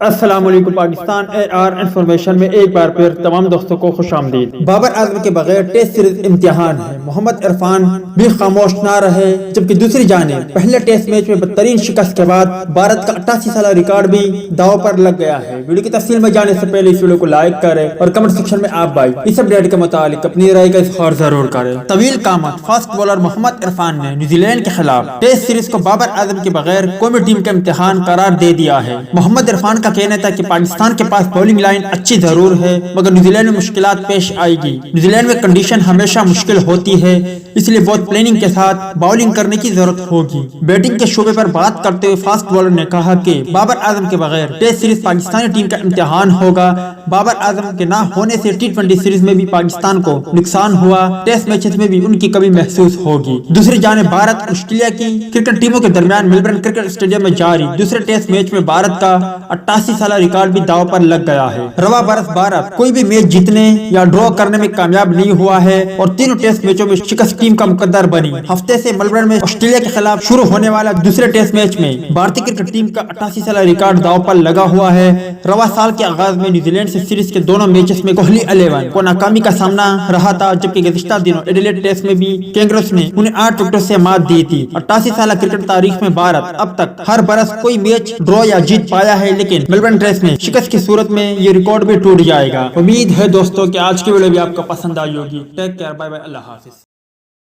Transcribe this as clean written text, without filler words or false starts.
السلام علیکم پاکستان انفارمیشن میں ایک بار پھر تمام دوستوں کو خوش آمدید۔ بابر اعظم کے بغیر ٹیسٹ سیریز امتحان ہے، محمد عرفان بھی خاموش نہ رہے، جبکہ دوسری جانب پہلے ٹیسٹ میچ میں بدترین شکست کے بعد بھارت کا 88 سالہ ریکارڈ بھی داؤ پر لگ گیا ہے۔ ویڈیو کی تفصیل میں جانے سے پہلے اس ویڈیو کو لائک کریں اور کمنٹ سیکشن میں آپ بھائی اس اپڈیٹ کے متعلق اپنی رائے کا اظہار ضرور کریں۔ طویل قامت فاسٹ بولر محمد عرفان نے نیوزی لینڈ کے خلاف ٹیسٹ سیریز کو بابر اعظم کے بغیر قومی ٹیم کا امتحان قرار دے دیا ہے۔ محمد عرفان کا کہنا تھا کہ پاکستان کے پاس بولنگ لائن اچھی ضرور ہے، مگر نیوزی لینڈ میں مشکلات پیش آئے گی۔ نیوزی لینڈ میں کنڈیشن ہمیشہ مشکل ہوتی ہے، اس لیے بہت پلاننگ کے ساتھ باؤلنگ کرنے کی ضرورت ہوگی۔ بیٹنگ کے شعبے پر بات کرتے ہوئے فاسٹ بولر نے کہا کہ بابر اعظم کے بغیر ٹیسٹ سیریز پاکستانی ٹیم کا امتحان ہوگا۔ بابر اعظم کے نہ ہونے سے ٹی20 سیریز میں بھی پاکستان کو نقصان ہوا، ٹیسٹ میچز میں بھی ان کی کمی محسوس ہوگی۔ دوسری جانب بھارت اور آسٹریلیا کی کرکٹ ٹیموں کے درمیان ملبرن کرکٹ اسٹیڈیم میں جاری دوسرے ٹیسٹ میچ میں بھارت کا 88 سالہ ریکارڈ بھی داؤ پر لگ گیا ہے۔ رواں برس بھارت کوئی بھی میچ جیتنے یا ڈرا کرنے میں کامیاب نہیں ہوا ہے اور تینوں ٹیسٹ میچوں میں شکست ٹیم کا مقدر بنی۔ ہفتے سے ملبرن میں آسٹریلیا کے خلاف شروع ہونے والا دوسرے ٹیسٹ میچ میں بھارتی کرکٹ ٹیم کا 88 سالہ ریکارڈ داؤ پر لگا ہوا ہے۔ رواں سال کے آغاز میں نیوزی لینڈ سے سیریز کے دونوں میچز میں کوہلی 11 کو ناکامی کا سامنا رہا تھا، جبکہ گزشتہ دنوں ایڈیلیڈ ٹیسٹ میں بھی کینگروز نے انہیں 8 وکٹوں سے مات دی تھی۔ 88 سالہ کرکٹ تاریخ میں بھارت اب تک ہر برس کوئی میچ ڈرا یا جیت پایا ہے، لیکن ملبرن ٹیسٹ میں شکست کی صورت میں یہ ریکارڈ بھی ٹوٹ جائے گا۔ امید ہے دوستوں کہ آج کی ویڈیو بھی آپ کو پسند آئی ہوگی۔ ٹیک کیئر، بائے بائے، اللہ حافظ۔